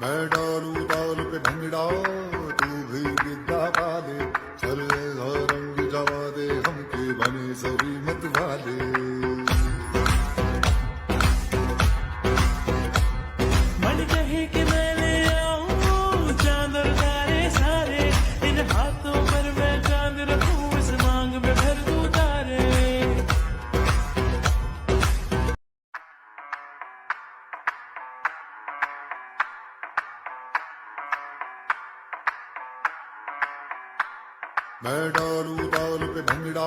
मैं डालू ताल पे भंगड़ा, तू भी गिद्दा पा दे, चल ऐसा रंग जमा दे, हमके बने सभी मत वाले। मन कहे कि मैं ले आऊं चांद और तारे सारे, इन हाथों पर मैं चांद रखूं, इस मांग में भर दूं तारे। मैं डालू ताल पे भंगड़ा,